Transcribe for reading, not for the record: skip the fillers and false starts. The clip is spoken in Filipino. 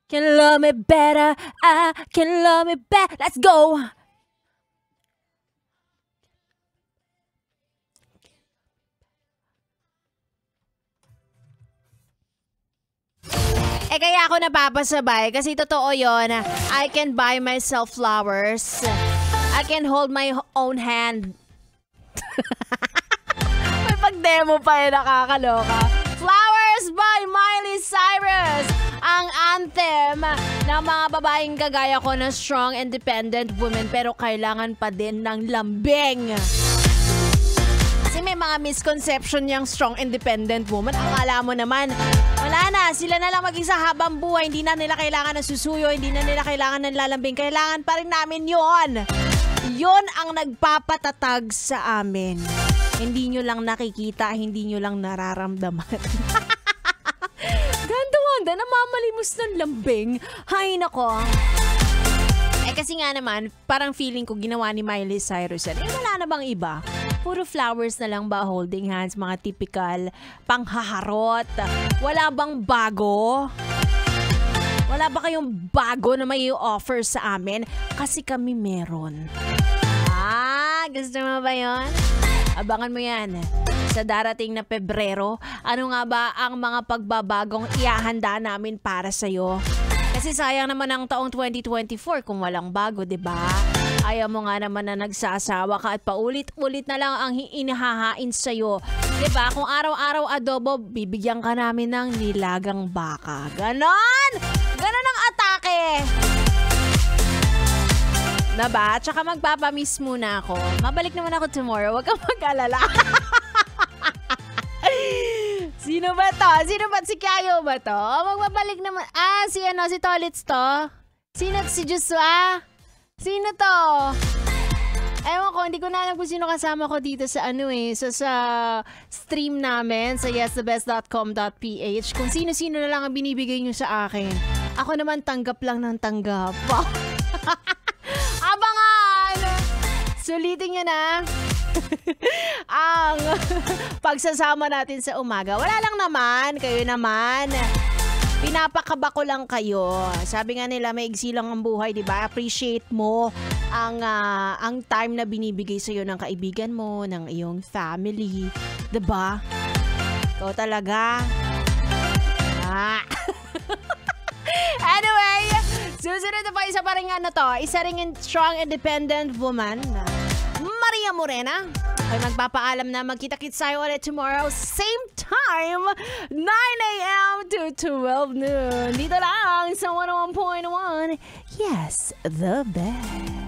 can love me better. I can love me better. Let's go! Kaya ako napapasabay kasi totoo yon. I can buy myself flowers. I can hold my own hand. May pag-demo pa nakakaloka. Flowers by Miley Cyrus. Ang anthem ng mga babaeng kagaya ko na strong, independent women pero kailangan pa din ng lambing. Kasi may mga misconception yung strong, independent woman. Akala mo naman, wala na. Sila na lang mag-isa habang buhay. Hindi na nila kailangan ng susuyo. Hindi na nila kailangan ng lalambing. Kailangan pa rin namin yon. Yon ang nagpapatatag sa amin. Hindi nyo lang nakikita, hindi nyo lang nararamdaman. Ganda-ganda, namamalimos ng lambing. Hay nako. Kasi nga naman, parang feeling ko ginawa ni Miley Cyrus yan. Wala na bang iba? Puro flowers na lang ba, holding hands, mga typical panghaharot? Wala bang bago? Wala ba kayong bago na may offer sa amin? Kasi kami meron. Gusto mo ba yun? Abangan mo yan. Sa darating na Pebrero, ano nga ba ang mga pagbabagong ihahanda namin para sa'yo? Kasi sayang naman ang taong 2024 kung walang bago, diba? Ayaw mo nga naman na nagsasawa ka at paulit-ulit na lang ang inihahain sa'yo. Diba? Kung araw-araw adobo, bibigyan ka namin ng nilagang baka. Ganon! Ganon ang atake! Diba? Tsaka magpapamiss muna ako. Mabalik naman ako tomorrow. Huwag kang mag-alala. Sino ba to? Sino ba? Si Kayo ba to? Magbabalik naman. Si Tolitz to? Sino? Si Joshua? Sino to? Ewan ko, hindi ko na alam kung sino kasama ko dito sa sa stream namin sa yesthebest.com.ph. Kung sino-sino na lang ang binibigay nyo sa akin. Ako naman tanggap lang ng tanggap. Abangan! Sulitin nyo na ang pagsasama natin sa umaga. Wala lang naman, kayo naman. Pinapakaba ko lang kayo. Sabi nga nila, maigsi lang ang buhay, di ba? Appreciate mo ang time na binibigay sa iyo ng kaibigan mo, ng iyong family, di ba? Ikaw talaga. Anyway, susunod na pa isa pa rin isa ring strong, independent woman, Maria Morena. Ay magpapaalam na magkita-kits tayo ulit tomorrow, same time, 9 a.m. to 12 noon. Dito lang sa 101.1. Yes, the best.